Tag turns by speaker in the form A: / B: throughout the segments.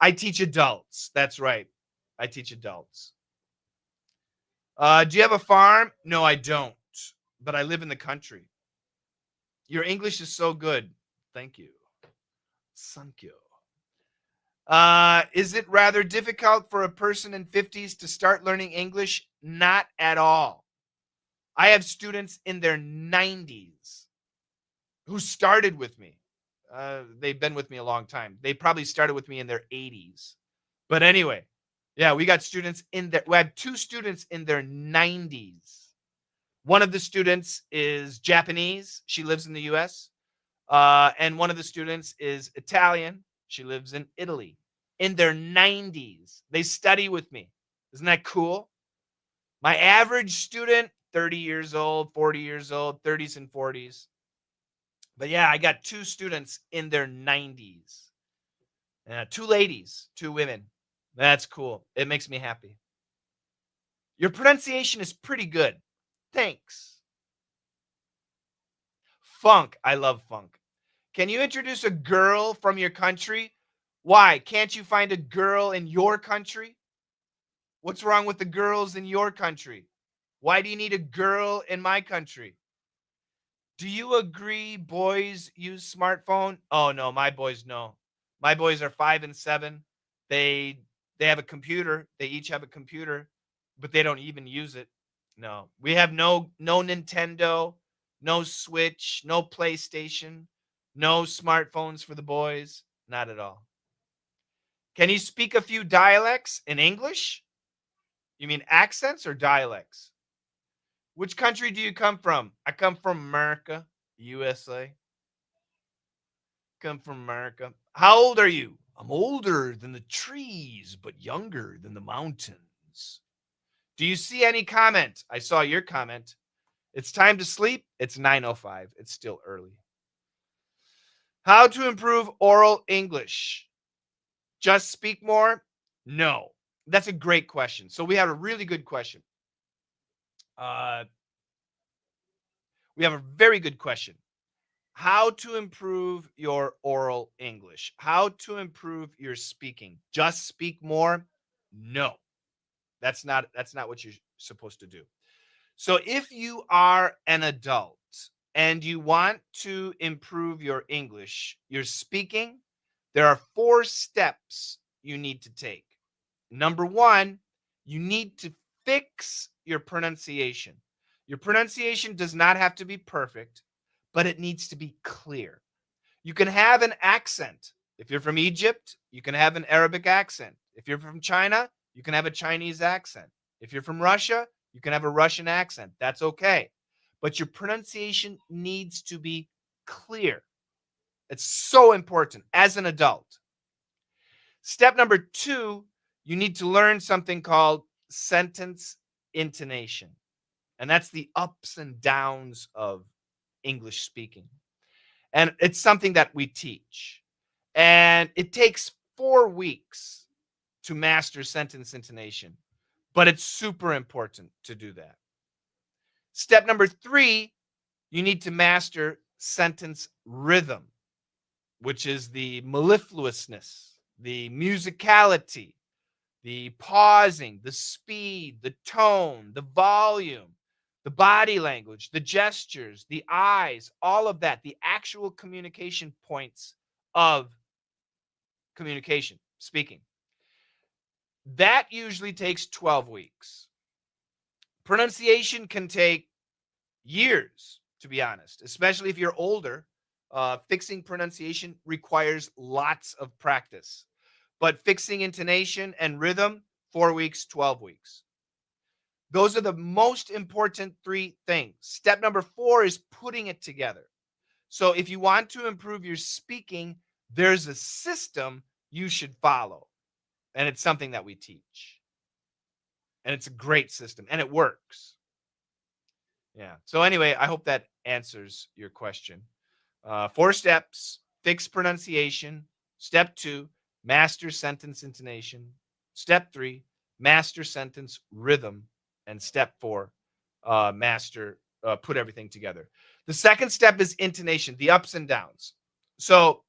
A: I teach adults. That's right. I teach adults. Do you have a farm? No, I don't. But I live in the country. Your English is so good. Thank you. Thank you. Is it rather difficult for a person in 50s to start learning English? Not at all. I have students in their 90s who started with me. They've been with me a long time. They probably started with me in their 80s. But anyway, yeah, we got students in there. We have two students in their 90s. One of the students is Japanese. She lives in the US. And one of the students is Italian. She lives in Italy. In their 90s, they study with me. Isn't that cool? My average student, 30 years old, 40 years old, 30s and 40s. But yeah, I got two students in their 90s. Two ladies, two women. That's cool. It makes me happy. Your pronunciation is pretty good. Thanks. Funk. I love funk. Can you introduce a girl from your country? Why? Can't you find a girl in your country? What's wrong with the girls in your country? Why do you need a girl in my country? Do you agree boys use smartphone? Oh no, my boys no. My boys are 5 and 7. They they have a computer. They each have a computer, but they don't even use it. No. We have no Nintendo, no Switch, no PlayStation, no smartphones for the boys. Not at all. Can you speak a few dialects in English? You mean accents or dialects? Which country do you come from? I come from America, USA. Come from America. How old are you? I'm older than the trees, but younger than the mountains. Do you see any comment? I saw your comment. It's time to sleep. It's 9:05. It's still early. How to improve oral English? Just speak more? No. That's a great question. So we have a really good question. Uh, we have a very good question. How to improve your oral English? How to improve your speaking? Just speak more? No. That's not what you're supposed to do. So if you are an adult and you want to improve your English, your speaking, there are 4 steps you need to take. Number 1, you need to fix your pronunciation. Your pronunciation does not have to be perfect, but it needs to be clear. You can have an accent. If you're from Egypt, you can have an Arabic accent. If you're from China, you can have a Chinese accent. If you're from Russia, you can have a Russian accent. That's okay. But your pronunciation needs to be clear. It's so important as an adult. Step number 2, you need to learn something called sentence intonation. And that's the ups and downs of English speaking. And it's something that we teach. And it takes 4 weeks to master sentence intonation, but it's super important to do that. Step number 3, you need to master sentence rhythm, which is the mellifluousness, the musicality, the pausing, the speed, the tone, the volume, the body language, the gestures, the eyes, all of that, the actual communication points of communication, speaking. That usually takes 12 weeks. Pronunciation can take years, to be honest, especially if you're older. Fixing pronunciation requires lots of practice. But fixing intonation and rhythm, 4 weeks, 12 weeks. Those are the most important 3 things. Step number 4 is putting it together. So if you want to improve your speaking, there's a system you should follow. And it's something that we teach. And it's a great system and it works. Yeah. So anyway, I hope that answers your question. 4 steps: fix pronunciation. Step 2, master sentence intonation. Step 3, master sentence rhythm. And step 4, put everything together. The second step is intonation, the ups and downs. So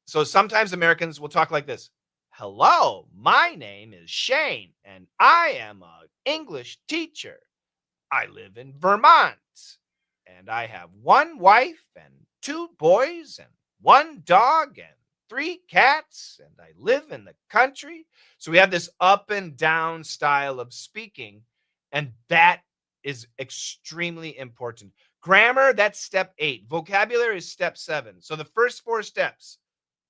A: So sometimes Americans will talk like this. Hello, my name is Shane, and I am an English teacher. I live in Vermont, and I have one wife and two boys and one dog and three cats, and I live in the country. So we have this up and down style of speaking, and that is extremely important. Grammar, that's step 8. Vocabulary is step 7. So the first 4 steps: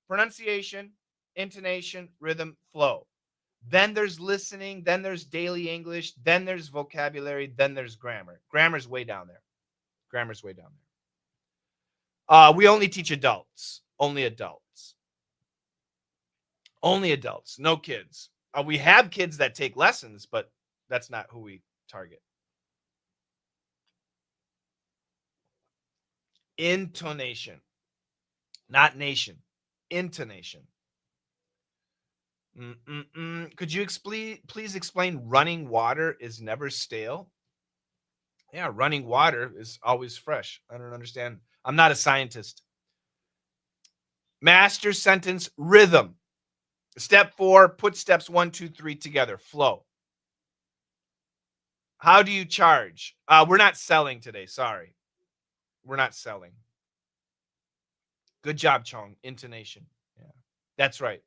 A: pronunciation, intonation, rhythm, flow. Then there's listening, then there's daily English, then there's vocabulary, then there's grammar. Grammar's way down there. Grammar's way down there. We only teach adults. Only adults. Only adults. No kids. We have kids that take lessons, but that's not who we target. Intonation, not nation. Intonation. Could you please explain running water is never stale? Yeah, running water is always fresh. I don't understand. I'm not a scientist. Master sentence rhythm. Step 4, put steps 1, 2, 3 together. Flow. How do you charge? We're not selling today. Sorry. We're not selling. Good job, Chong. Intonation. Yeah. That's right.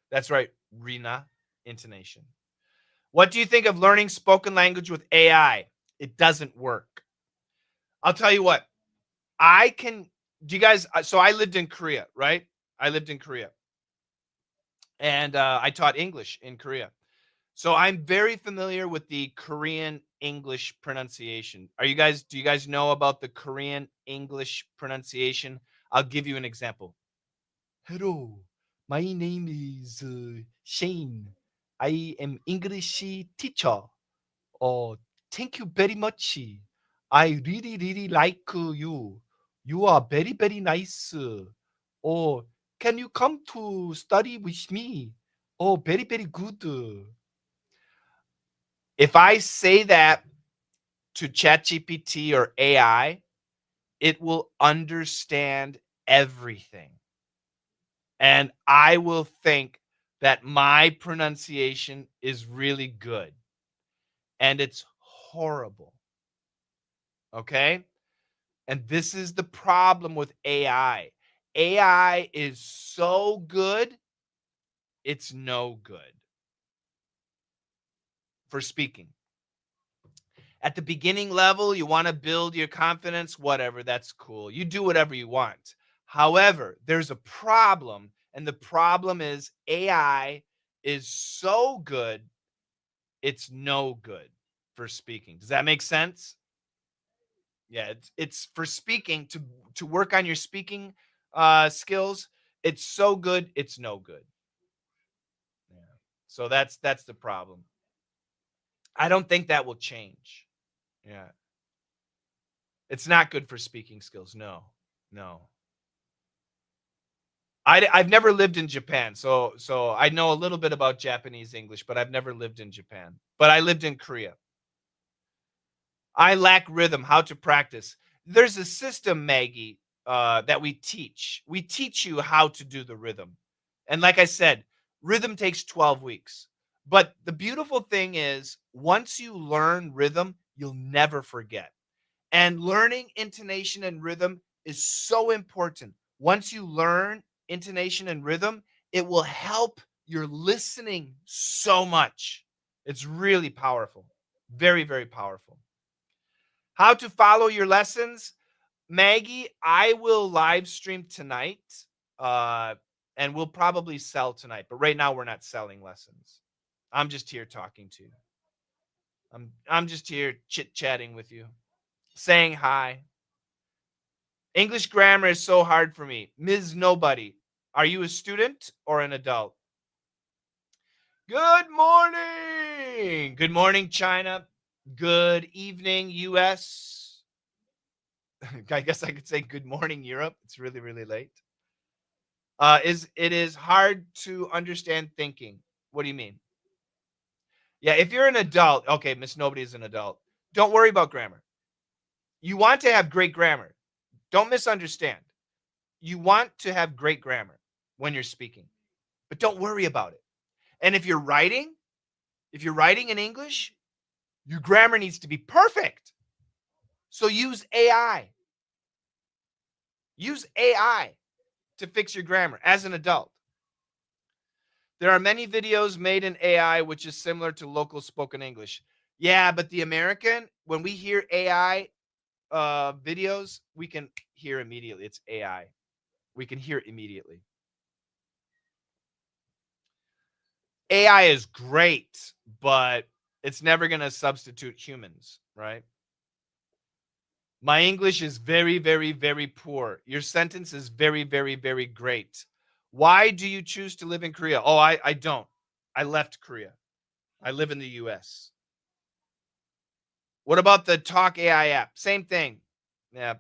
A: That's right, Rena. Intonation. What do you think of learning spoken language with AI? It doesn't work. I'll tell you what. Do you guys, so I lived in Korea, right? I lived in Korea. And I taught English in Korea. So I'm very familiar with the Korean English pronunciation. Do you guys know about the Korean English pronunciation? I'll give you an example. Hello, my name is Shane. I am English teacher. Oh, thank you very much. I really, really like you. You are very, very nice. Oh, can you come to study with me? Oh, very, very good. If I say that to ChatGPT or AI, it will understand everything. And I will think that my pronunciation is really good. And it's horrible. Okay? And this is the problem with AI. AI is so good, it's no good for speaking. At the beginning level, you want to build your confidence, whatever, that's cool. You do whatever you want. However, there's a problem, and the problem is AI is so good, it's no good for speaking. Does that make sense? Yeah, it's for speaking, to work on your speaking skills. It's so good, it's no good. Yeah. So that's the problem. I don't think that will change. Yeah. It's not good for speaking skills. No. No. I've never lived in Japan, so I know a little bit about Japanese English, but I've never lived in Japan. But I lived in Korea. I lack rhythm. How to practice? There's a system, Maggie, that we teach. We teach you how to do the rhythm, and like I said, rhythm takes 12 weeks. But the beautiful thing is, once you learn rhythm, you'll never forget. And learning intonation and rhythm is so important. Once you learn intonation and rhythm, it will help your listening so much. It's really powerful. Very, very powerful. How to follow your lessons? Maggie, I will live stream tonight. Uh, and we'll probably sell tonight. But right now we're not selling lessons. I'm just here talking to you. I'm just here chit-chatting with you, saying hi. English grammar is so hard for me. Ms. Nobody, are you a student or an adult? Good morning. Good morning, China. Good evening, US. I guess I could say good morning, Europe. It's really, really late. It is hard to understand thinking. What do you mean? Yeah, if you're an adult, okay, Miss Nobody is an adult. Don't worry about grammar. You want to have great grammar. Don't misunderstand. You want to have great grammar. when you're speaking. But don't worry about it. And if you're writing in English, your grammar needs to be perfect. So use AI. Use AI to fix your grammar as an adult. There are many videos made in AI which is similar to local spoken English. Yeah, but the American, when we hear AI videos, we can hear immediately it's AI. We can hear it immediately. AI is great, but it's never going to substitute humans, right? My English is very, very, very poor. Your sentence is very, very, very great. Why do you choose to live in Korea? Oh, I don't. I left Korea. I live in the US. What about the Talk AI app? Same thing. Yeah.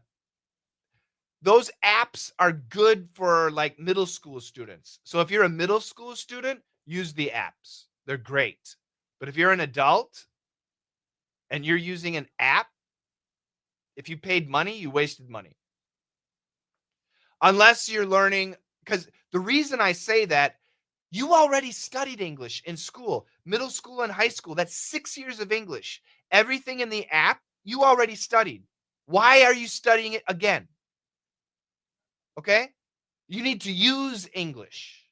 A: Those apps are good for like middle school students. So if you're a middle school student, use the apps. They're great. But if you're an adult and you're using an app, if you paid money, you wasted money. Unless you're learning, because the reason I say that, you already studied English in school, middle school and high school. That's 6 years of English. Everything in the app, you already studied. Why are you studying it again? Okay? You need to use English.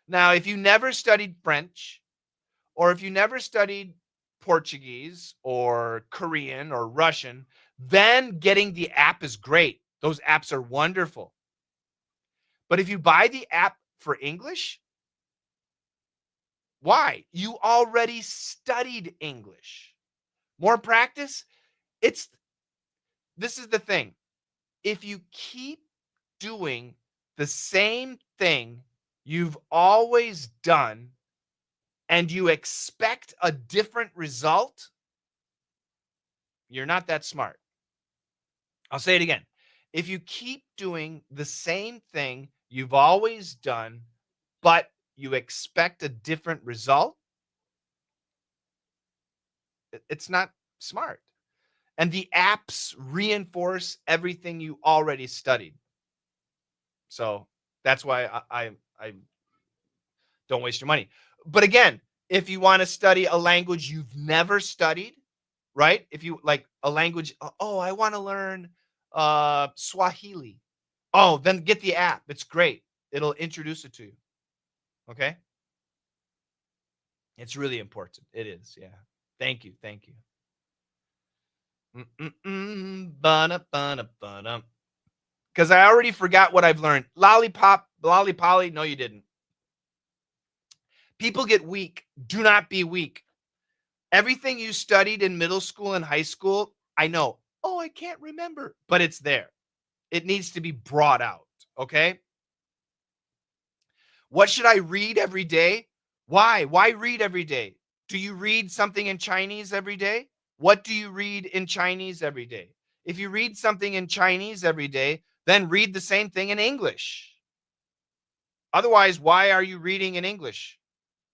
A: Now, if you never studied French, or if you never studied Portuguese or Korean or Russian, then getting the app is great. Those apps are wonderful. But if you buy the app for English, why? You already studied English. More practice? This is the thing. If you keep doing the same thing you've always done and you expect a different result, you're not that smart. I'll say it again. If you keep doing the same thing you've always done, but you expect a different result, it's not smart. And the apps reinforce everything you already studied. So that's why I don't waste your money. But again, if you want to study a language you've never studied, right? If you like a language, oh, I want to learn Swahili. Oh, then get the app. It's great. It'll introduce it to you. Okay? It's really important. It is. Yeah. Thank you. Thank you. Because I already forgot what I've learned. Lollipop, lollipolly. No, you didn't. People get weak. Do not be weak. Everything you studied in middle school and high school, I know. Oh, I can't remember, but it's there. It needs to be brought out. Okay. What should I read every day? Why? Why read every day? Do you read something in Chinese every day? What do you read in Chinese every day? If you read something in Chinese every day, then read the same thing in English. Otherwise, why are you reading in English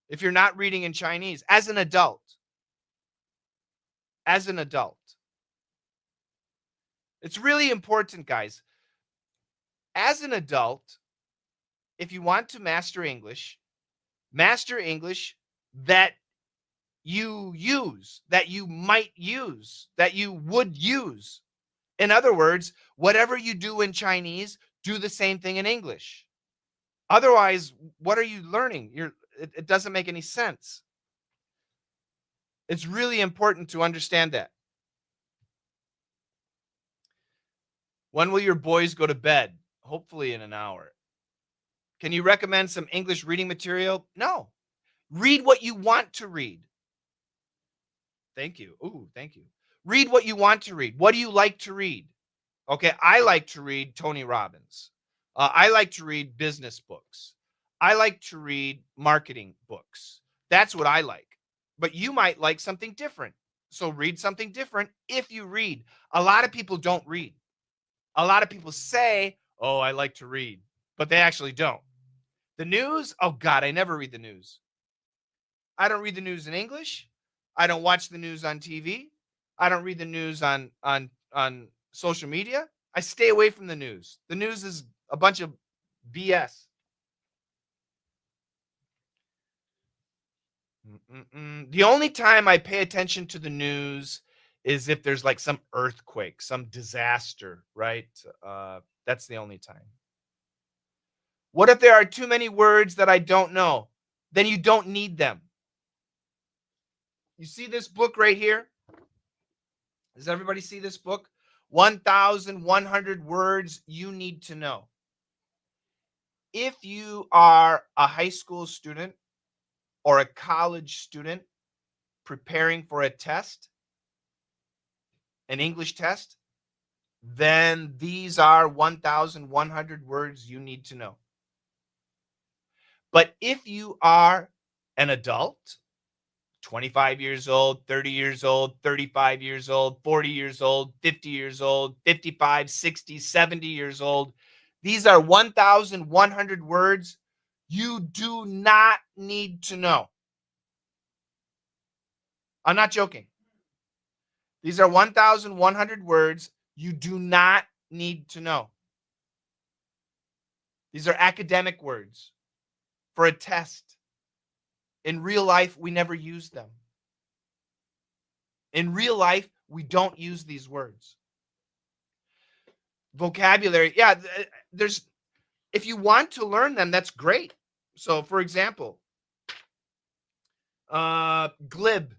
A: if you're not reading in Chinese as an adult? As an adult. It's really important, guys. As an adult, if you want to master English that you use, that you might use, that you would use. In other words, whatever you do in Chinese, do the same thing in English. Otherwise, what are you learning? It doesn't make any sense. It's really important to understand that. When will your boys go to bed? Hopefully in an hour. Can you recommend some English reading material? No. Read what you want to read. Thank you. Ooh, thank you. Read what you want to read. What do you like to read? Okay, I like to read Tony Robbins. I like to read business books. I like to read marketing books. That's what I like. But you might like something different. So read something different if you read. A lot of people don't read. A lot of people say, oh, I like to read, but they actually don't. The news, oh God, I never read the news. I don't read the news in English. I don't watch the news on TV. I don't read the news on social media. I stay away from the news. The news is a bunch of BS. The only time I pay attention to the news is if there's like some earthquake, some disaster, right? That's the only time. What if there are too many words that I don't know? Then you don't need them. You see this book right here? Does everybody see this book? 1,100 words you need to know. If you are a high school student or a college student preparing for a test, an English test, then these are 1,100 words you need to know. But if you are an adult, 25 years old, 30 years old, 35 years old, 40 years old, 50 years old, 55, 60, 70 years old, these are 1,100 words you do not need to know. I'm not joking. These are 1,100 words you do not need to know. These are academic words for a test. In real life, we never use them. In real life, we don't use these words. Vocabulary, yeah, there's, if you want to learn them, that's great. So, for example, glib,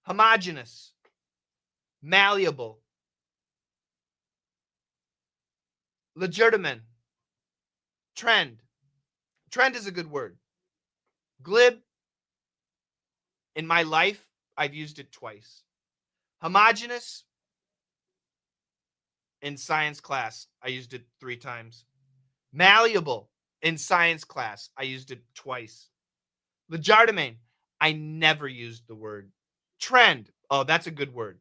A: homogeneous, malleable, legitimate, trend. Trend is a good word. Glib, in my life, I've used it twice. Homogeneous, in science class, I used it 3 times. Malleable, in science class, I used it twice. Legitimate, I never used the word. Trend, oh, that's a good word.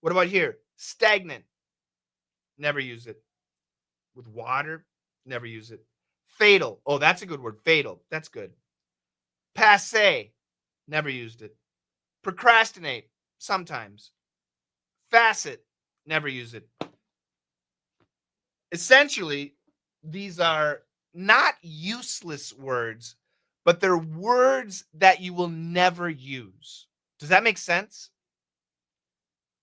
A: What about here? Stagnant, never use it. With water, never use it. Fatal, oh, that's a good word. Fatal, that's good. Passe, never used it. Procrastinate, sometimes. Facet, never use it. Essentially, these are not useless words, but they're words that you will never use. Does that make sense?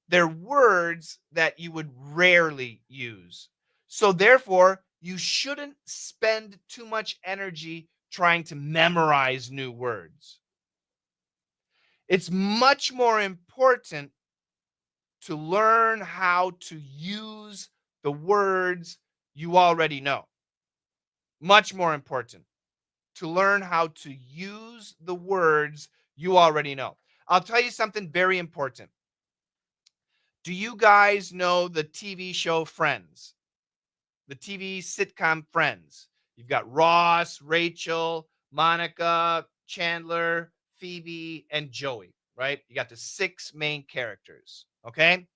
A: They're words that you would rarely use. So therefore, you shouldn't spend too much energy trying to memorize new words. It's much more important to learn how to use the words you already know. Much more important to learn how to use the words you already know. I'll tell you something very important. Do you guys know the TV show Friends? The TV sitcom Friends. You've got Ross, Rachel, Monica, Chandler, Phoebe, and Joey, right? You got the 6 main characters, okay?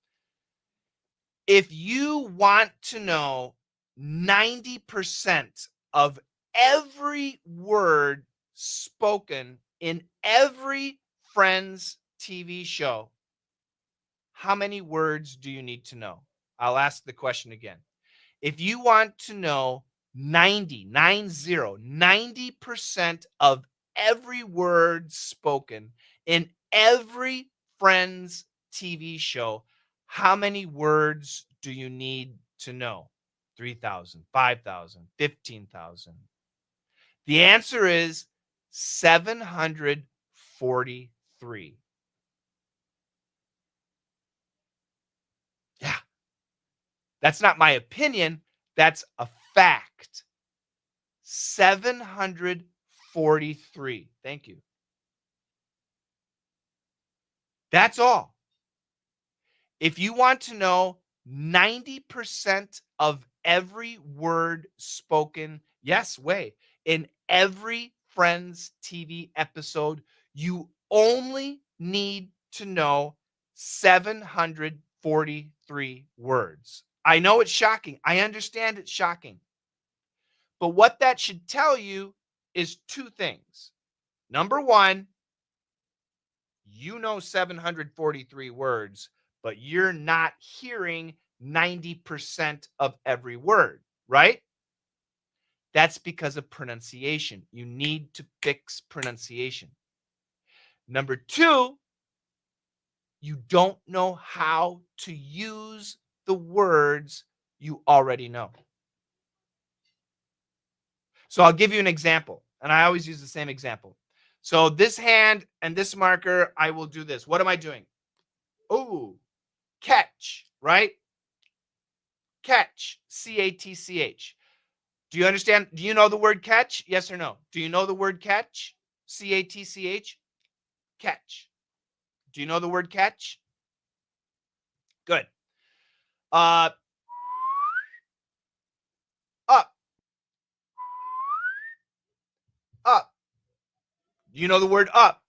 A: If you want to know 90% of every word spoken in every Friends TV show, how many words do you need to know? I'll ask the question again. If you want to know 90% of every word spoken in every Friends TV show, how many words do you need to know? 3,000, 5,000, 15,000. The answer is 743. Yeah. That's not my opinion. That's a fact. 743. Thank you. That's all. If you want to know 90% of every word spoken, yes, way, in every Friends TV episode, you only need to know 743 words. I know it's shocking. I understand it's shocking. But what that should tell you is 2 things. Number 1, you know 743 words, but you're not hearing 90% of every word. right? That's because of pronunciation. You need to fix pronunciation. Number two, you don't know how to use the words you already know. So I'll give you an example, and I always use the same example. So this hand and this marker, I will do this. What am I doing? Oh, catch, right? Catch, C-A-T-C-H. Do you understand? Do you know the word catch? Yes or no? Do you know the word catch? C-A-T-C-H? Catch. Do you know the word catch? Good. Up. Up. You know the word up,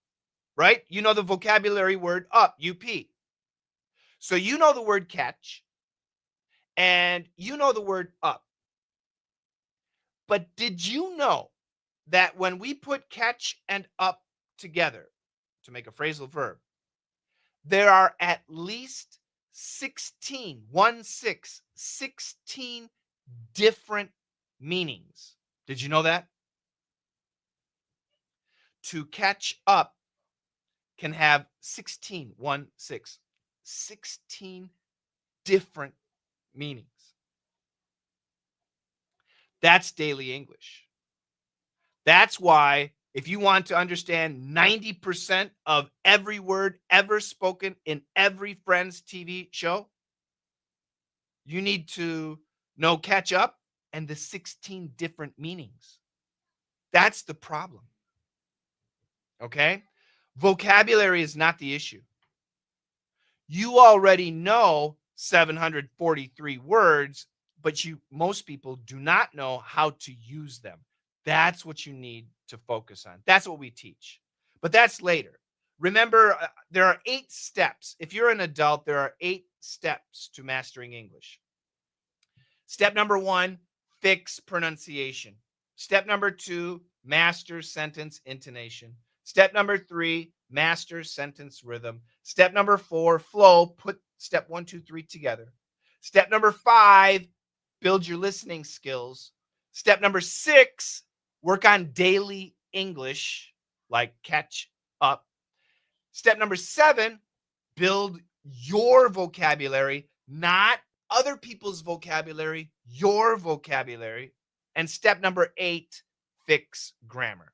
A: right? You know the vocabulary word up, U-P. So you know the word catch, and you know the word up. But did you know that when we put catch and up together to make a phrasal verb, there are at least 16, 16 different meanings. Did you know that? To catch up can have 16 different meanings. That's daily English. That's why if you want to understand 90% of every word ever spoken in every Friends TV show, you need to know catch up and the 16 different meanings. That's the problem. Okay? Vocabulary is not the issue. You already know 743 words, but most people do not know how to use them. That's what you need to focus on. That's what we teach. But that's later. Remember, there are 8 steps. If you're an adult, there are 8 steps to mastering English. Step number 1, fix pronunciation. Step number 2, master sentence intonation. Step number 3, master sentence rhythm. Step number 4, flow. Put step 1, 2, 3 together. Step number 5, build your listening skills. Step number 6, work on daily English, like catch up. Step number 7, build your vocabulary, not other people's vocabulary, your vocabulary. And step number 8, fix grammar.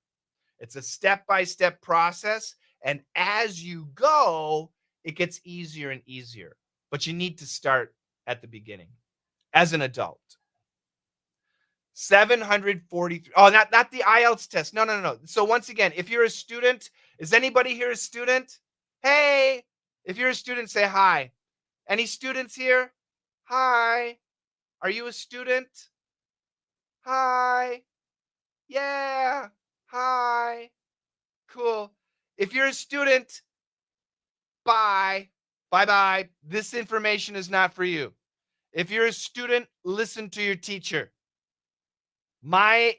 A: It's a step-by-step process. And as you go, it gets easier and easier. But you need to start at the beginning as an adult. 743. Oh, not the IELTS test. No. So once again, if you're a student, is anybody here a student? Hey, if you're a student, say hi. Any students here? Hi. Are you a student? Hi. Yeah. Hi. Cool. If you're a student, bye. Bye-bye. This information is not for you. If you're a student, listen to your teacher. My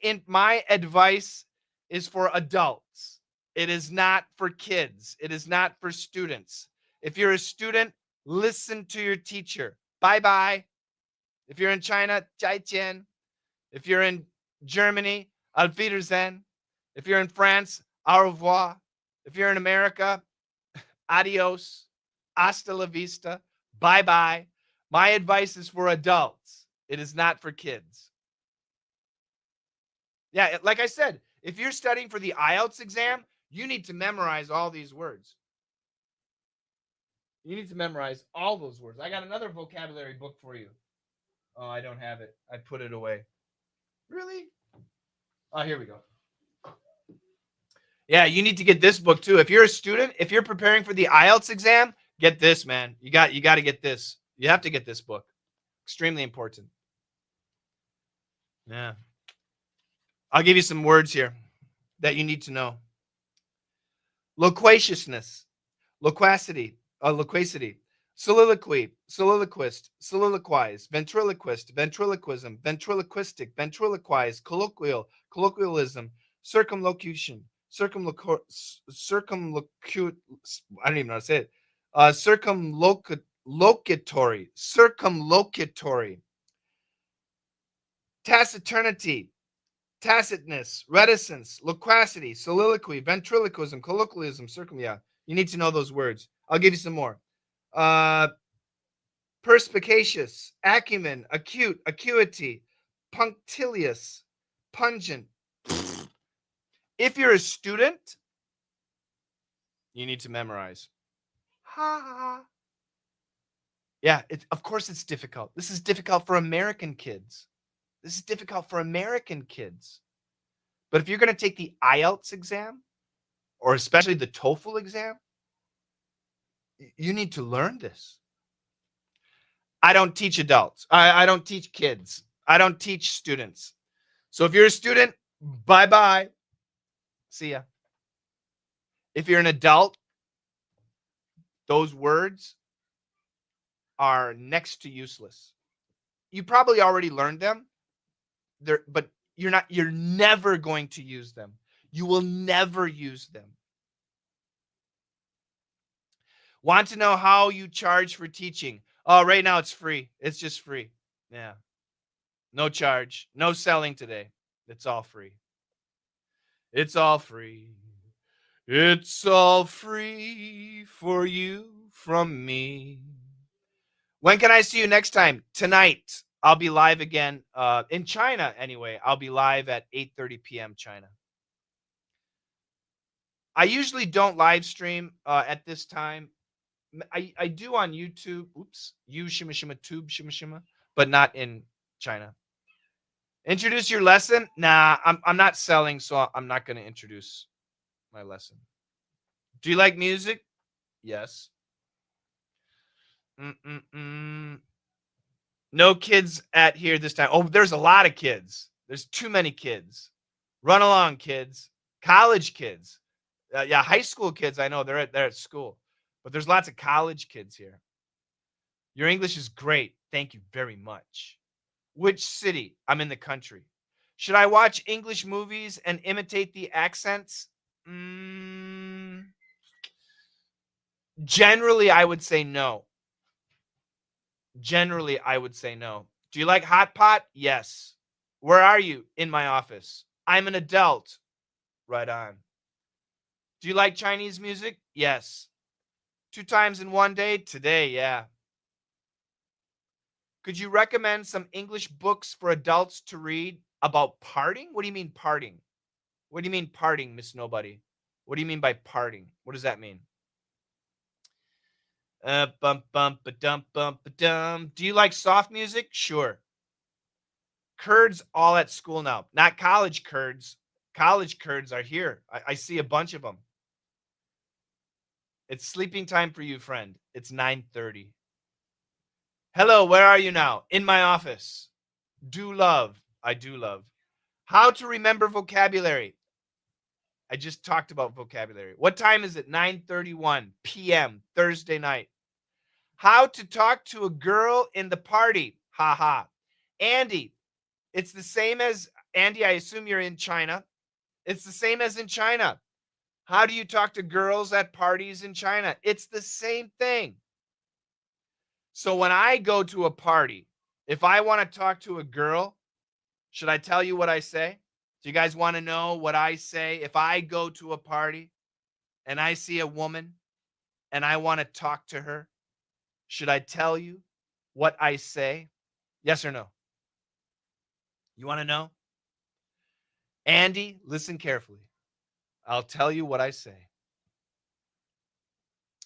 A: advice is for adults. It is not for kids. It is not for students. If you're a student, listen to your teacher. Bye-bye. If you're in China, 再见. If you're in Germany, Auf Wiedersehen. If you're in France, au revoir. If you're in America, adios. Hasta la vista. Bye-bye. My advice is for adults. It is not for kids. Yeah, like I said, if you're studying for the IELTS exam, you need to memorize all these words. You need to memorize all those words. I got another vocabulary book for you. Oh, I don't have it. I put it away. Really? Oh, here we go. Yeah, you need to get this book too. If you're a student, if you're preparing for the IELTS exam, get this, man. You got to get this. You have to get this book. Extremely important. Yeah. I'll give you some words here that you need to know. Loquaciousness, loquacity, soliloquy, soliloquist, soliloquize, ventriloquist, ventriloquism, ventriloquistic, ventriloquize, colloquial, colloquialism, circumlocution, I don't even know how to say it. Circumlocatory, taciturnity, tacitness, reticence, loquacity, soliloquy, ventriloquism, colloquialism, Yeah, you need to know those words. I'll give you some more. Uh, perspicacious, acumen, acute, acuity, punctilious, pungent. If you're a student, you need to memorize. Ha ha ha. Yeah, of course it's difficult. This is difficult for American kids. This is difficult for American kids. But if you're going to take the IELTS exam, or especially the TOEFL exam, you need to learn this. I don't teach adults. I don't teach kids. I don't teach students. So if you're a student, bye-bye. See ya. If you're an adult, those words are next to useless. You probably already learned them, but you're never going to use them. You will never use them. Want to know how you charge for teaching? Oh, right now it's free. It's just free. Yeah. No charge. No selling today. It's all free. It's all free. It's all free for you from me. When can I see you next time? Tonight. I'll be live again in China anyway. I'll be live at 8:30 p.m. China. I usually don't live stream at this time. I do on YouTube. Oops. Shima Shima Tube Shima Shima, but not in China. Introduce your lesson? Nah, I'm not selling, so I'm not going to introduce my lesson. Do you like music? Yes. No kids at here this time. Oh, there's a lot of kids. There's too many kids. Run along, kids. College kids. Yeah, high school kids. I know they're at school, but there's lots of college kids here. Your English is great. Thank you very much. Which city? I'm in the country. Should I watch English movies and imitate the accents? Generally, I would say no. Generally, I would say no. Do you like hot pot? Yes. Where are you? In my office. I'm an adult. Right on. Do you like Chinese music? Yes. 2 times in one day? Today, yeah. Could you recommend some English books for adults to read about parting? What do you mean parting? What do you mean parting, Miss Nobody? What do you mean by parting? What does that mean? Bump, bump, ba-dum, bump, ba-dum. Do you like soft music? Sure. Kurds all at school now. Not college Kurds. College Kurds are here. I see a bunch of them. It's sleeping time for you, friend. It's 9:30. Hello, where are you now? In my office. Do love. I do love. How to remember vocabulary. I just talked about vocabulary. What time is it? 9:31 p.m. Thursday night. How to talk to a girl in the party. Ha ha. Andy, it's the same as Andy. I assume you're in China. It's the same as in China. How do you talk to girls at parties in China? It's the same thing. So when I go to a party, if I want to talk to a girl, should I tell you what I say? Do you guys want to know what I say if I go to a party and I see a woman and I want to talk to her? Should I tell you what I say? Yes or no? You want to know? Andy, listen carefully. I'll tell you what I say.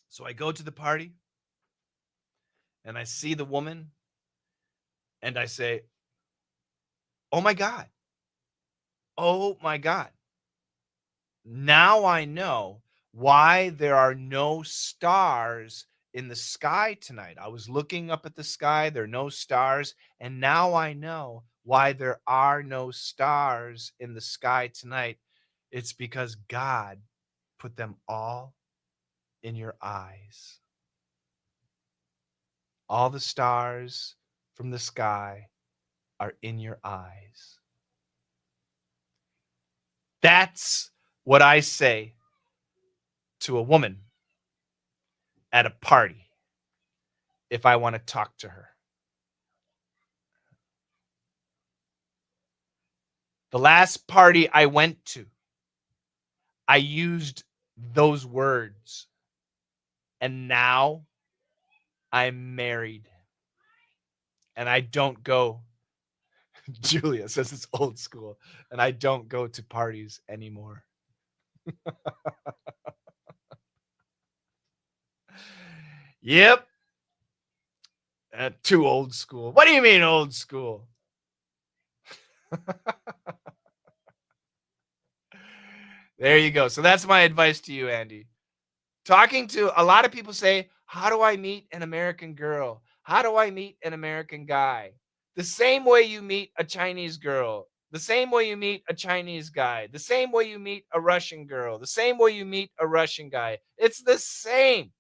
A: So I go to the party and I see the woman and I say, oh my God. Oh my God. Now I know why there are no stars in the sky tonight. I was looking up at the sky, there are no stars, and now I know why there are no stars in the sky tonight. It's because God put them all in your eyes. All the stars from the sky are in your eyes. That's what I say to a woman at a party if I want to talk to her. The last party I went to, I used those words. And now I'm married. And I don't go, Julia says it's old school, and I don't go to parties anymore. Yep. Too old school. What do you mean old school? There you go. So that's my advice to you, Andy. Talking to a lot of people say, how do I meet an American girl? How do I meet an American guy? The same way you meet a Chinese girl, the same way you meet a Chinese guy, the same way you meet a Russian girl, the same way you meet a Russian guy. It's the same.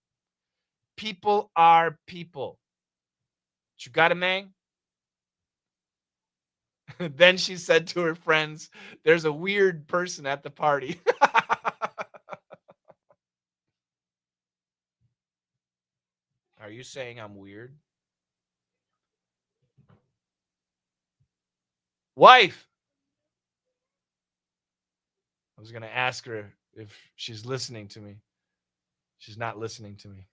A: People are people. You got it, Mang? Then she said to her friends, there's a weird person at the party. Are you saying I'm weird? Wife. I was going to ask her if she's listening to me. She's not listening to me.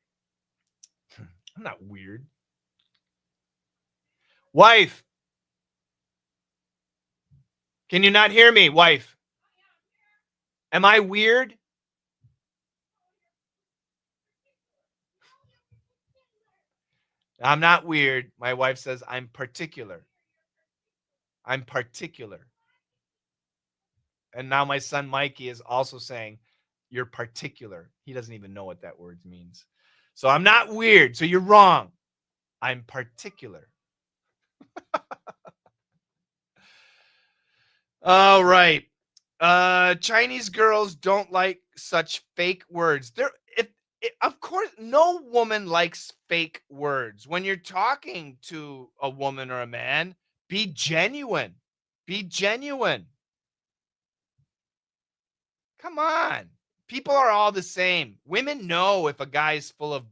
A: I'm not weird. Wife. Can you not hear me, wife? Am I weird? I'm not weird. My wife says I'm particular. I'm particular. And now my son Mikey is also saying you're particular. He doesn't even know what that word means. So I'm not weird. So you're wrong. I'm particular. All right. Chinese girls don't like such fake words. Of course, no woman likes fake words. When you're talking to a woman or a man, be genuine. Be genuine. Come on. People are all the same. Women know if a guy's full of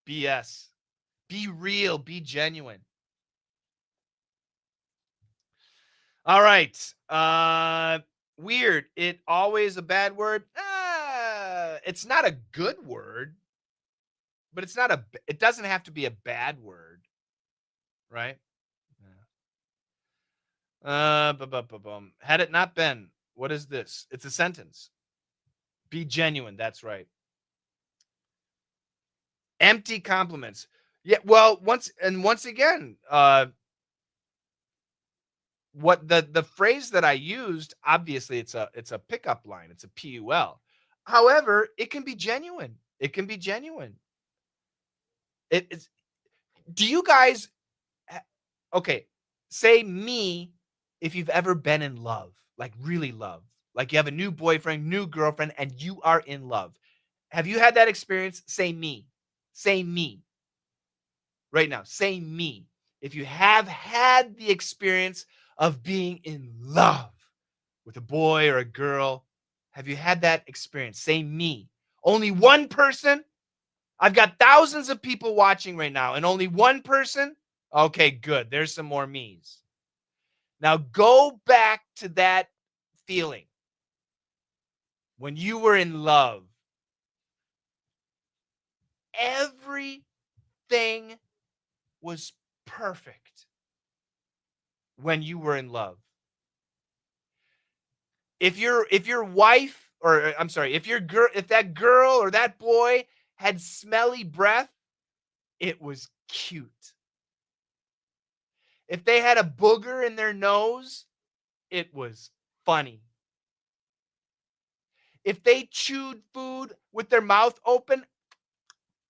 A: BS. Be real, be genuine. All right. Weird. It always a bad word. It's not a good word, but it doesn't have to be a bad word, right? Had it not been, what is this? It's a sentence. Be genuine. That's right. Empty compliments. Yeah. Well, once again, what the phrase that I used, obviously it's a pickup line. It's a PUL. However, it can be genuine. It can be genuine. It's. Do you guys? Okay, say me if you've ever been in love, like really love, like you have a new boyfriend, new girlfriend, and you are in love. Have you had that experience? Say me. Say me. Right now. Say me. If you have had the experience of being in love with a boy or a girl, have you had that experience? Say me. Only one person? I've got thousands of people watching right now, and only one person? Okay, good. There's some more me's. Now go back to that feeling when you were in love. Everything was perfect when you were in love. If your wife, or I'm sorry, if that girl or that boy had smelly breath, it was cute. If they had a booger in their nose, it was funny. If they chewed food with their mouth open,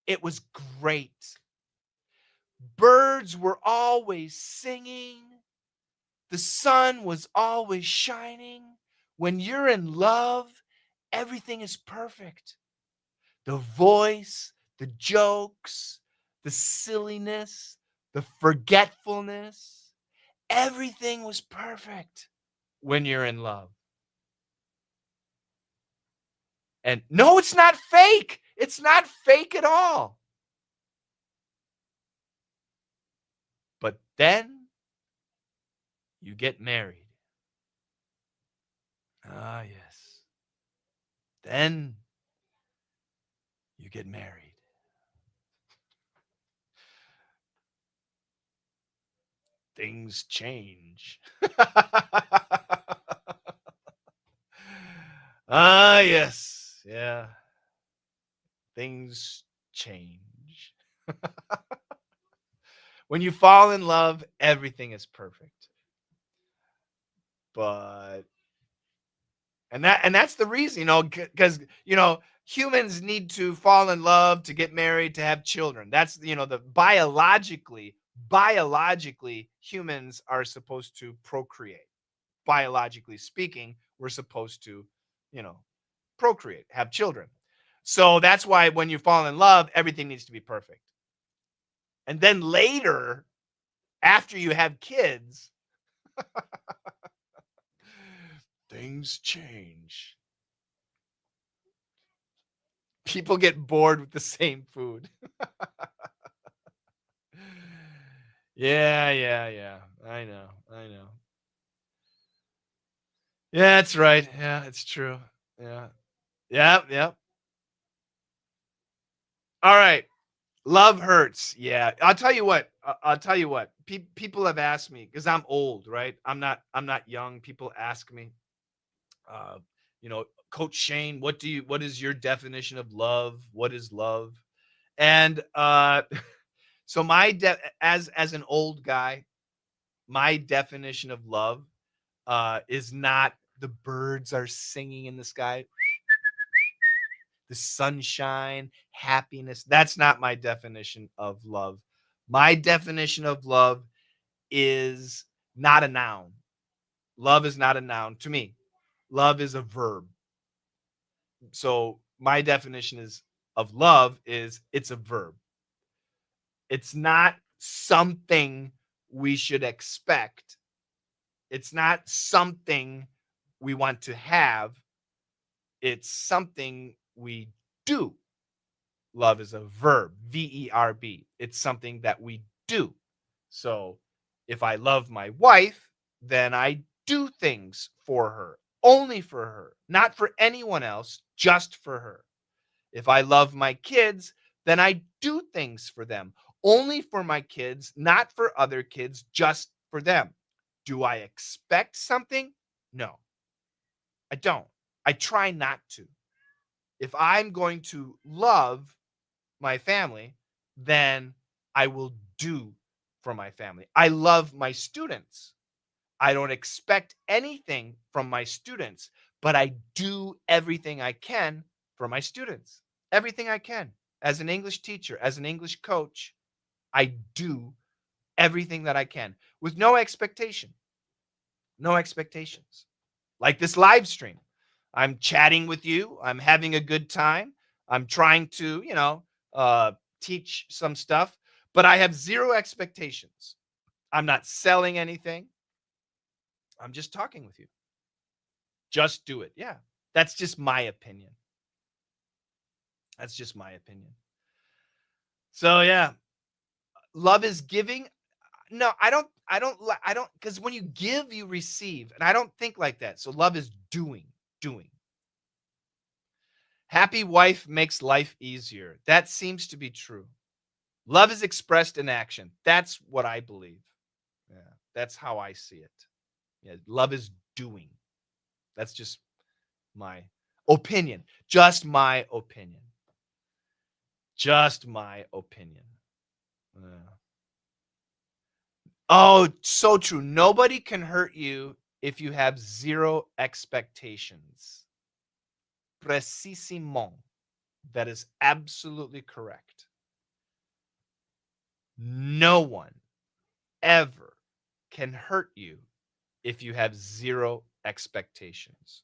A: it was great. Birds were always singing. The sun was always shining. When you're in love, everything is perfect. The voice, the jokes, the silliness, the forgetfulness, everything was perfect when you're in love. And no, it's not fake. It's not fake at all. But then you get married. Then you get married. Things change. Ah, yes. Yeah. Things change. When you fall in love, everything is perfect. But that's the reason, because humans need to fall in love to get married to have children. That's the biologically humans are supposed to procreate. Biologically speaking, we're supposed to, you know, procreate, have children. So that's why when you fall in love, everything needs to be perfect. And then later, after you have kids, things change. People get bored with the same food. Yeah, yeah, yeah. I know. I know. Yeah, that's right. Yeah, it's true. Yeah. Yep, yep. All right. Love hurts. Yeah. I'll tell you what. I'll tell you what. People have asked me because I'm old, right? I'm not young. People ask me, uh, you know, Coach Shane, what is your definition of love? What is love? And so as an old guy, my definition of love is not the birds are singing in the sky, the sunshine, happiness. That's not my definition of love. My definition of love is not a noun. Love is not a noun to me. Love is a verb. So my definition is of love is it's a verb. It's not something we should expect. It's not something we want to have. It's something we do. Love is a verb, verb. It's something that we do. So if I love my wife, then I do things for her, only for her, not for anyone else, just for her. If I love my kids, then I do things for them, only for my kids, not for other kids, just for them. Do I expect something? No, I don't. I try not to. If I'm going to love my family, then I will do for my family. I love my students. I don't expect anything from my students, but I do everything I can for my students. Everything I can. As an English teacher, as an English coach, I do everything that I can with no expectation. No expectations. Like this live stream. I'm chatting with you. I'm having a good time. I'm trying to, teach some stuff, but I have zero expectations. I'm not selling anything. I'm just talking with you. Just do it. Yeah. That's just my opinion. That's just my opinion. So yeah, love is giving. No, I don't because when you give, you receive. And I don't think like that. So love is doing, doing. Happy wife makes life easier. That seems to be true. Love is expressed in action. That's what I believe. Yeah, that's how I see it. Yeah, love is doing. That's just my opinion. Just my opinion. Just my opinion. Yeah. Oh, so true. Nobody can hurt you if you have zero expectations. Precisement. That is absolutely correct. No one ever can hurt you if you have zero expectations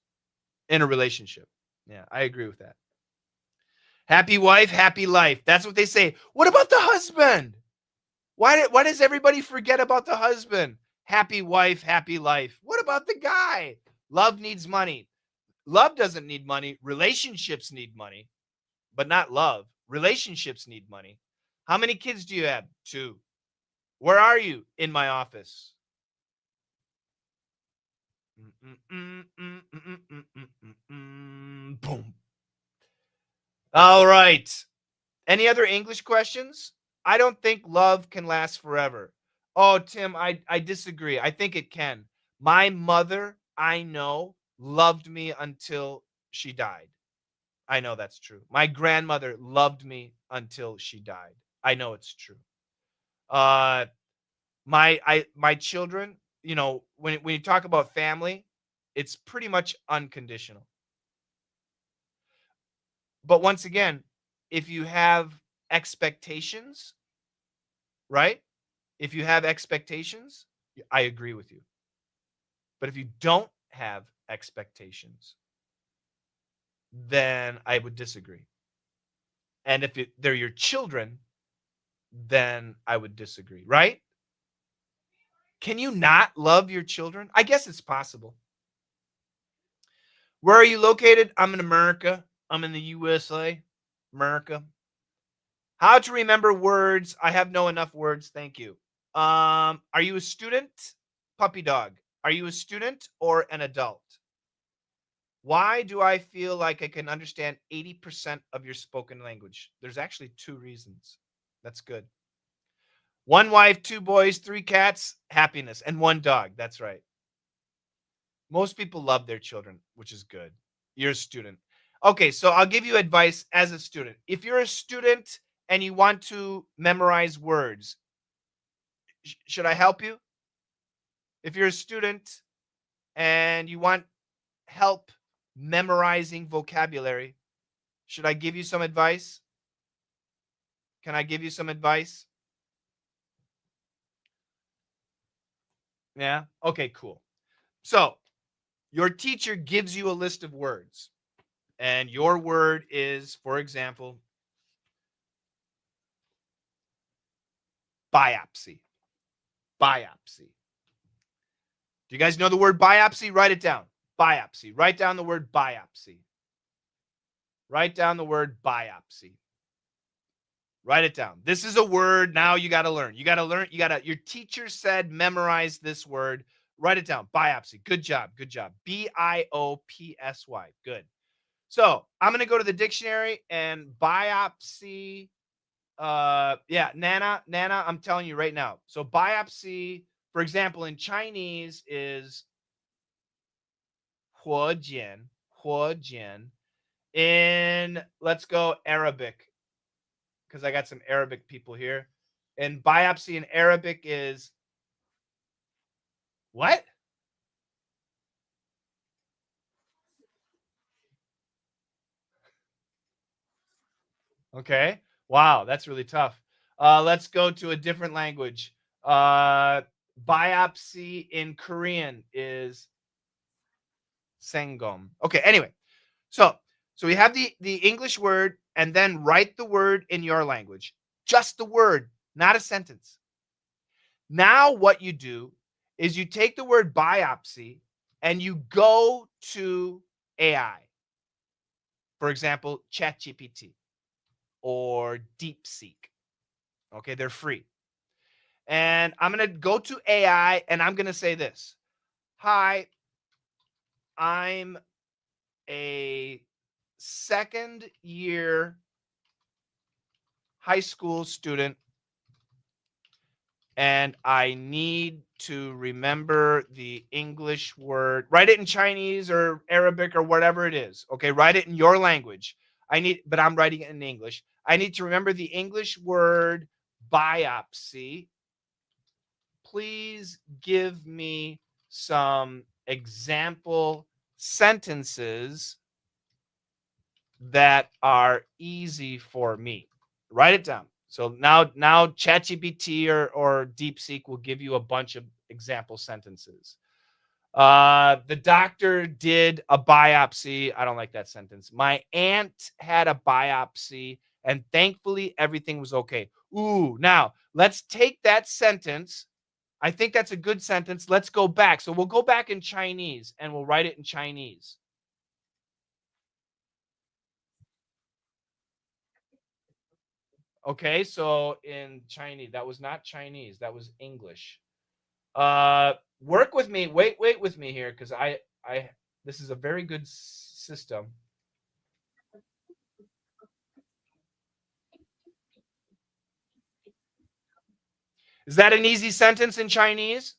A: in a relationship. Yeah, I agree with that. Happy wife, happy life. That's what they say. What about the husband? Why does everybody forget about the husband? Happy wife, happy life. What about the guy? Love needs money. Love doesn't need money. Relationships need money, but not love. Relationships need money. How many kids do you have? 2. Where are you? In my office. Boom. All right. Any other English questions? I don't think love can last forever. Oh, Tim, I disagree. I think it can. My mother, I know, loved me until she died. I know that's true. My grandmother loved me until she died. I know it's true. Uh my children, when you talk about family, it's pretty much unconditional. But once again, if you have expectations, right? If you have expectations, I agree with you. But if you don't have expectations, then I would disagree. And if they're your children, then I would disagree, right? Can you not love your children? I guess it's possible. Where are you located? I'm in America. I'm in the USA, America. How to remember words? I have no enough words. Thank you. Are you a student? Puppy dog. Are you a student or an adult? Why do I feel like I can understand 80% of your spoken language? There's actually two reasons. That's good. One wife, two boys, three cats, happiness, and one dog. That's right. Most people love their children, which is good. You're a student. Okay, so I'll give you advice as a student. If you're a student and you want to memorize words, should I help you? If you're a student and you want help memorizing vocabulary, should I give you some advice? Can I give you some advice? Yeah? Okay, cool. So, your teacher gives you a list of words, and your word is, for example, biopsy. Biopsy. Do you guys know the word biopsy? Write it down. Biopsy. Write down the word biopsy. Write down the word biopsy. Write it down. This is a word now you got to learn. You got to learn. Your teacher said memorize this word. Write it down. Biopsy. Good job. Good job. Biopsy. Good. So I'm going to go to the dictionary and biopsy. Yeah, Nana, I'm telling you right now. So biopsy, for example, in Chinese is 火箭, 火箭. In, let's go Arabic, because I got some Arabic people here. And biopsy in Arabic is what? Okay. Wow, that's really tough. Let's go to a different language. Biopsy in Korean is sengom. Okay, anyway. So we have the English word and then write the word in your language. Just the word, not a sentence. Now what you do is you take the word biopsy and you go to AI. For example, ChatGPT or DeepSeek. Okay, they're free. And I'm going to go to AI and I'm going to say this. Hi, I'm a second year high school student and I need to remember the English word. Write it in Chinese or Arabic or whatever it is. Okay, write it in your language. But I'm writing it in English. I need to remember the English word biopsy. Please give me some example sentences that are easy for me. Write it down. So now ChatGPT or DeepSeek will give you a bunch of example sentences. The doctor did a biopsy. I don't like that sentence. My aunt had a biopsy, and thankfully everything was okay. Ooh, now let's take that sentence. I think that's a good sentence. Let's go back. So we'll go back in Chinese and we'll write it in Chinese. Okay, so in Chinese, that was not Chinese, that was English. Work with me. Wait with me here, because I this is a very good system. Is that an easy sentence in Chinese?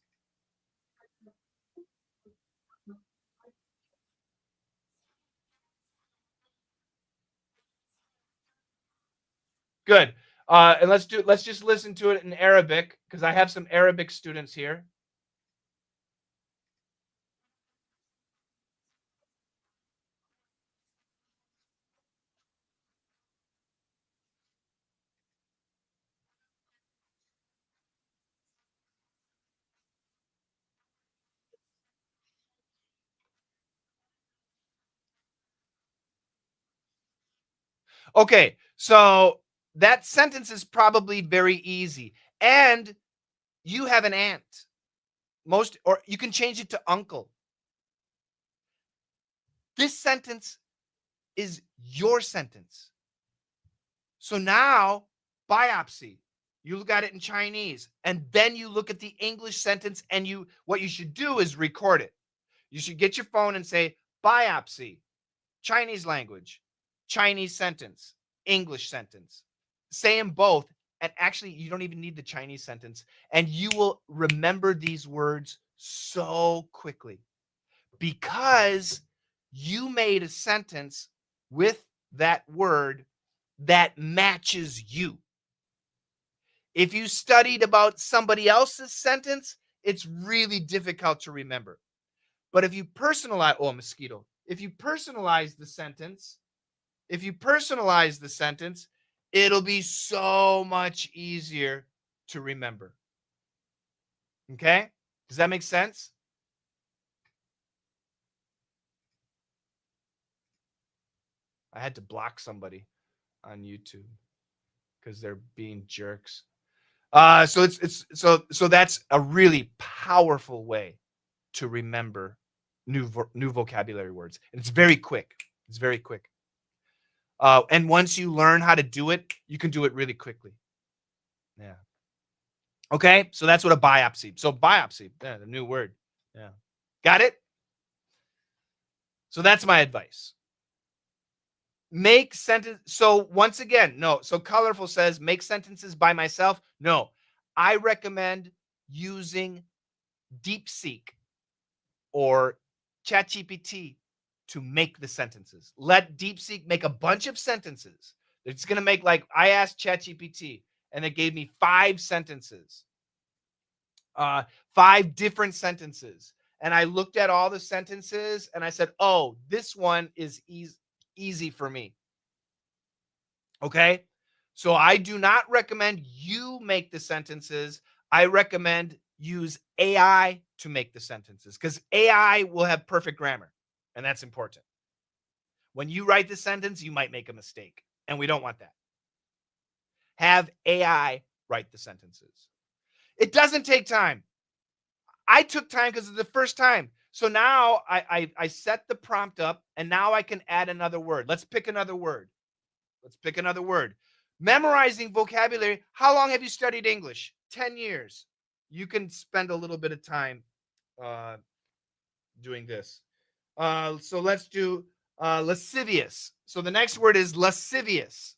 A: Good. And let's just listen to it in Arabic because I have some Arabic students here. Okay, so that sentence is probably very easy. And you have an aunt. Most or you can change it to uncle. This sentence is your sentence. So now, biopsy. You look at it in Chinese, and then you look at the English sentence, and what you should do is record it. You should get your phone and say, biopsy, Chinese language, Chinese sentence, English sentence. Say them both. And actually, you don't even need the Chinese sentence. And you will remember these words so quickly because you made a sentence with that word that matches you. If you studied about somebody else's sentence, it's really difficult to remember. But if you personalize, oh, mosquito, if you personalize the sentence, it'll be so much easier to remember. Okay? Does that make sense? I had to block somebody on YouTube because they're being jerks. So that's a really powerful way to remember new vocabulary words. And it's very quick. It's very quick. And once you learn how to do it, you can do it really quickly. Yeah. Okay. So that's what a biopsy. So biopsy, yeah, the new word. Yeah. Got it? So that's my advice. Make sentence. So once again, no. So colorful says make sentences by myself. No, I recommend using DeepSeek or ChatGPT to make the sentences. Let DeepSeek make a bunch of sentences. It's going to make like I asked ChatGPT and it gave me 5 sentences, 5 different sentences. And I looked at all the sentences and I said, oh, this one is easy for me. Okay. So I do not recommend you make the sentences. I recommend use AI to make the sentences because AI will have perfect grammar. And that's important. When you write the sentence, you might make a mistake. And we don't want that. Have AI write the sentences. It doesn't take time. I took time because it's the first time. So now I set the prompt up and now I can add another word. Let's pick another word. Let's pick another word. Memorizing vocabulary. How long have you studied English? 10 years. You can spend a little bit of time uh, doing this. So let's do lascivious. So the next word is lascivious.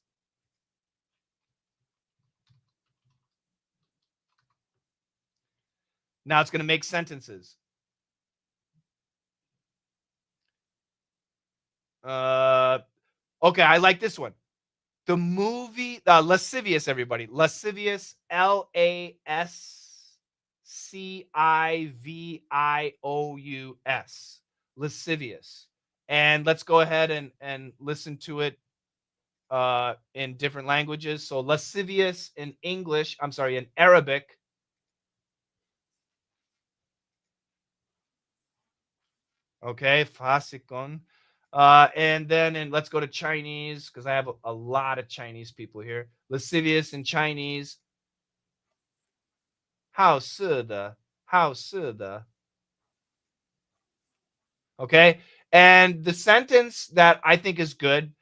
A: Now it's going to make sentences. Okay, I like this one. The movie lascivious, everybody. Lascivious, Lascivious. Lascivious. And let's go ahead and listen to it in different languages. So lascivious in English, I'm sorry, in Arabic. Okay, fasikon. And then let's go to Chinese because I have a lot of Chinese people here. Lascivious in Chinese. 好色的. Okay. And the sentence that I think is good,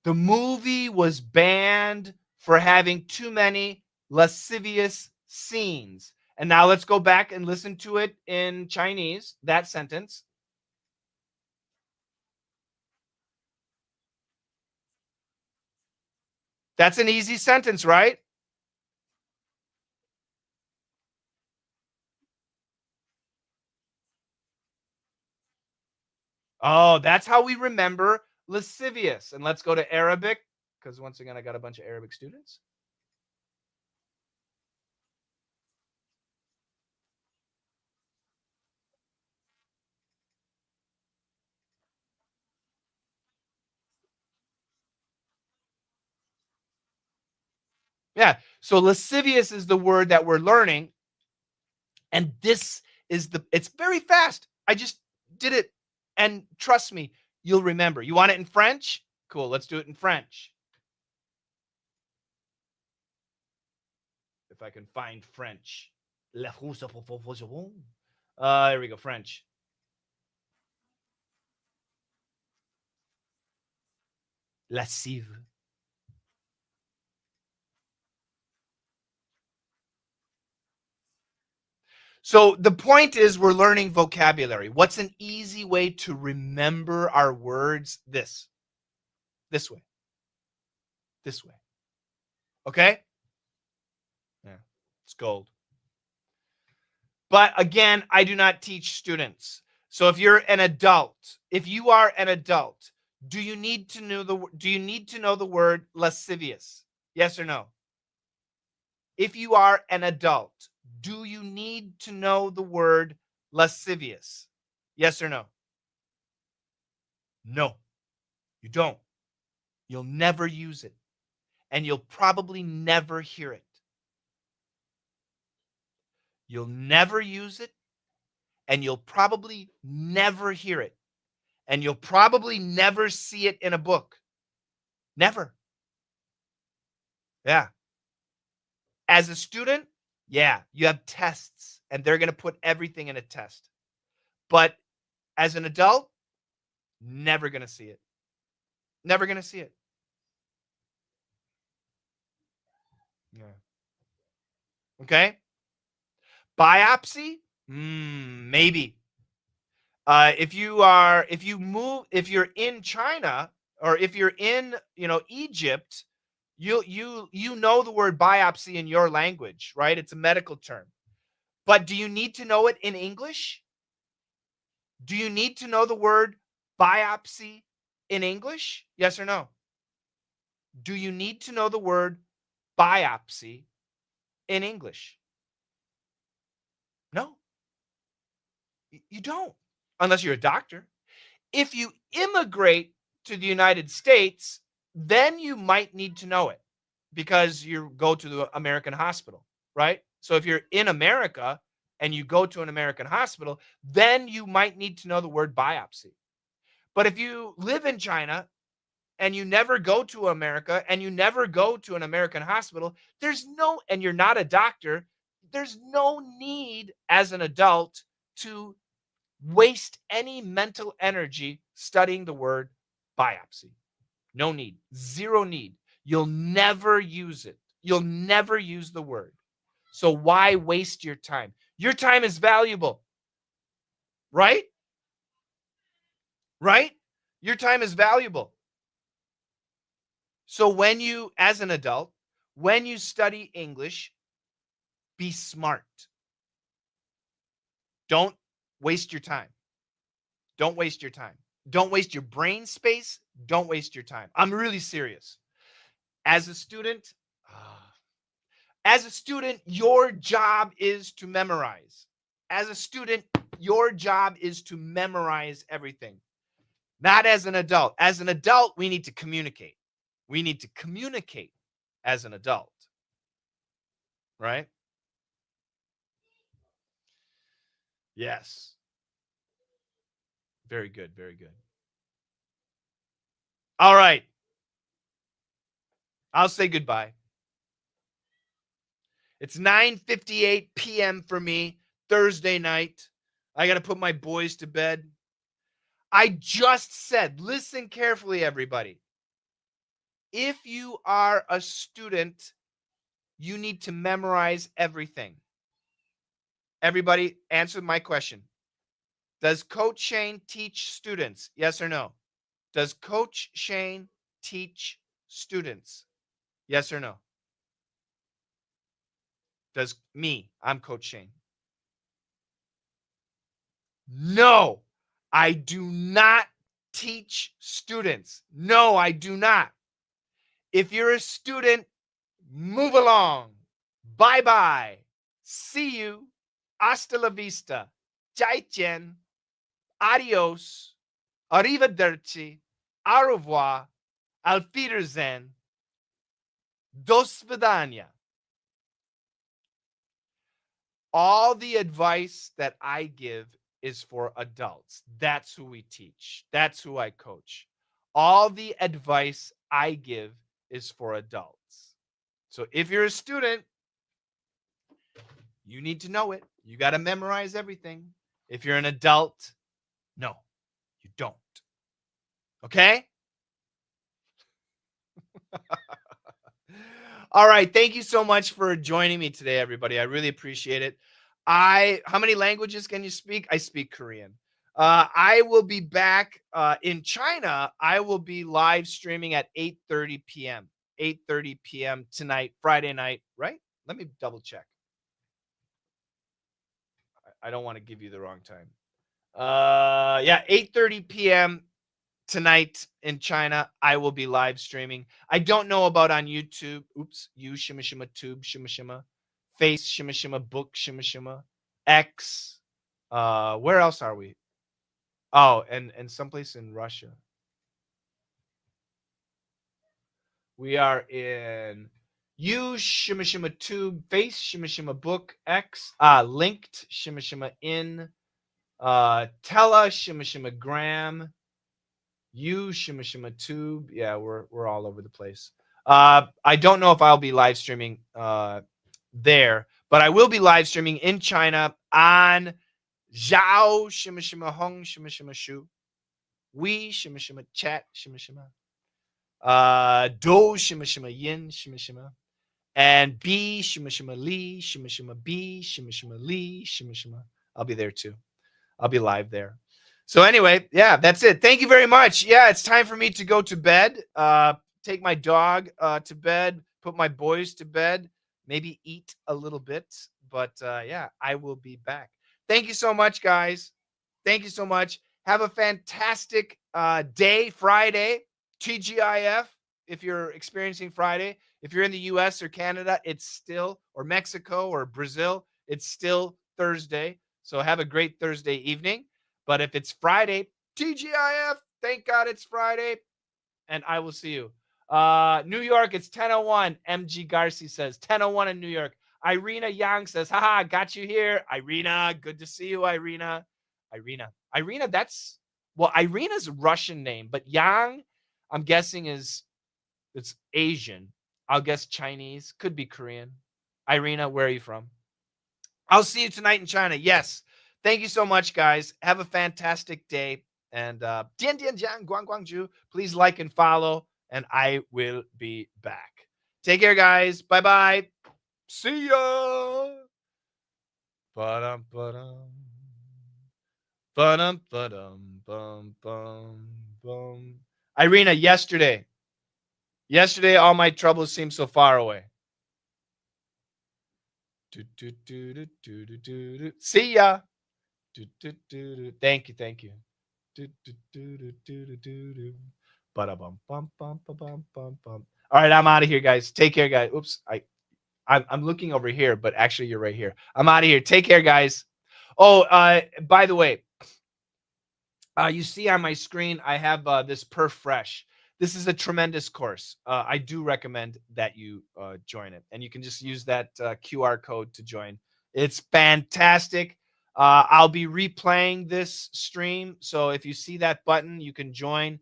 A: the movie was banned for having too many lascivious scenes. And now let's go back and listen to it in Chinese, that sentence. That's an easy sentence, right? Oh, that's how we remember lascivious. And let's go to Arabic because once again, I got a bunch of Arabic students. Yeah. So lascivious is the word that we're learning. And this is it's very fast. I just did it. And trust me, you'll remember. You want it in French? Cool. Let's do it in French. If I can find French. Here we go. French. Lascive. So the point is we're learning vocabulary. What's an easy way to remember our words? This way. This way. Okay? Yeah. It's gold. But again, I do not teach students. So if you're an adult, if you are an adult, do you need to know the word lascivious? Yes or no? If you are an adult, do you need to know the word lascivious? Yes or no? No, you don't. You'll never use it, and you'll probably never hear it. You'll never use it, and you'll probably never hear it, and you'll probably never see it in a book. Never. Yeah. As a student, yeah, you have tests, and they're going to put everything in a test. But as an adult, never going to see it. Never going to see it. Yeah. Okay. Biopsy? Maybe. If you're in China or if you're in, Egypt, you know the word biopsy in your language, right? It's a medical term. But do you need to know it in English? Do you need to know the word biopsy in English? Yes or no? Do you need to know the word biopsy in English? No, you don't, unless you're a doctor. If you immigrate to the United States, then you might need to know it because you go to the American hospital, right? So if you're in America and you go to an American hospital, then you might need to know the word biopsy. But if you live in China and you never go to America and you never go to an American hospital, and you're not a doctor, there's no need as an adult to waste any mental energy studying the word biopsy. No need. Zero need. You'll never use it. You'll never use the word. So why waste your time? Your time is valuable, right? Right? Your time is valuable. So as an adult, when you study English, be smart. Don't waste your time. Don't waste your time. Don't waste your brain space. Don't waste your time. I'm really serious. As a student, your job is to memorize. As a student, your job is to memorize everything. Not as an adult. As an adult, we need to communicate. We need to communicate as an adult. Right? Yes. Very good. Very good. All right. I'll say goodbye. It's 9:58 p.m. for me, Thursday night. I got to put my boys to bed. I just said, listen carefully, everybody. If you are a student, you need to memorize everything. Everybody, answer my question. Does Coach Shane teach students? Yes or no? Does Coach Shane teach students? Yes or no? I'm Coach Shane. No, I do not teach students. No, I do not. If you're a student, move along. Bye bye. See you. Hasta la vista. Jaichen. Adios. Arrivederci. Au revoir. Auf Wiedersehen. Do svidania. All the advice that I give is for adults. That's who we teach. That's who I coach. All the advice I give is for adults. So if you're a student, you need to know it. You got to memorize everything. If you're an adult, no, you don't. Okay? All right. Thank you so much for joining me today, everybody. I really appreciate it. How many languages can you speak? I speak Korean. I will be back in China. I will be live streaming at 8:30 p.m. 8:30 p.m. tonight, Friday night, right? Let me double check. I don't want to give you the wrong time. Yeah, 8:30 p.m. tonight in China. I will be live streaming. I don't know about on YouTube. Oops, you shima shima tube shima shima, face shima shima book shima shima, X. Where else are we? Oh, and someplace in Russia. We are in you shima shima tube, face shima shima book, X. Linked shima shima in. Tella shima shima gram. You shima shima tube. Yeah, we're all over the place. I don't know if I'll be live streaming there, but I will be live streaming in China on Zhao shima shima hong shima shima shu. We shima shima chat shima shima. Do shima shima yin shima shima. And B shima shima li shima shima B shima shima li shima shima. I'll be there too. I'll be live there. So anyway, yeah, that's it. Thank you very much. Yeah, it's time for me to go to bed. Take my dog to bed, put my boys to bed, maybe eat a little bit. But yeah, I will be back. Thank you so much, guys. Thank you so much. Have a fantastic day, Friday, TGIF. If you're experiencing Friday, if you're in the US or Canada, it's still, or Mexico or Brazil, it's still Thursday. So have a great Thursday evening. But if it's Friday, TGIF, thank God it's Friday. And I will see you. New York, it's 10:01. MG Garcia says 10:01 in New York. Irina Yang says, haha, got you here. Irina, good to see you, Irina. Irina, that's, well, Irina's a Russian name, but Yang, I'm guessing it's Asian. I'll guess Chinese, could be Korean. Irina, where are you from? I'll see you tonight in China. Yes. Thank you so much, guys. Have a fantastic day. And Dian Dian Jiang, Guang Guangzhu, please like and follow, and I will be back. Take care, guys. Bye bye. See ya. Ba-dum, ba-dum. Ba-dum, ba-dum, bum, bum, bum. Irina, yesterday, all my troubles seemed so far away. See ya. Thank you. All right, I'm out of here, guys. Take care, guys. Oops, I'm looking over here, but actually you're right here. I'm out of here. Take care, guys. Oh, by the way, you see on my screen, I have this Perf Fresh. This is a tremendous course. I do recommend that you join it, and you can just use that QR code to join. It's fantastic. I'll be replaying this stream, so if you see that button, you can join.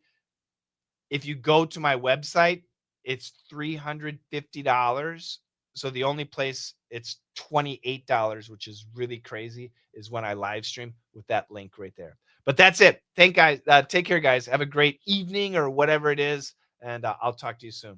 A: If you go to my website, it's $350. So the only place it's $28, which is really crazy, is when I live stream with that link right there. But that's it. Take care, guys. Have a great evening or whatever it is, and I'll talk to you soon.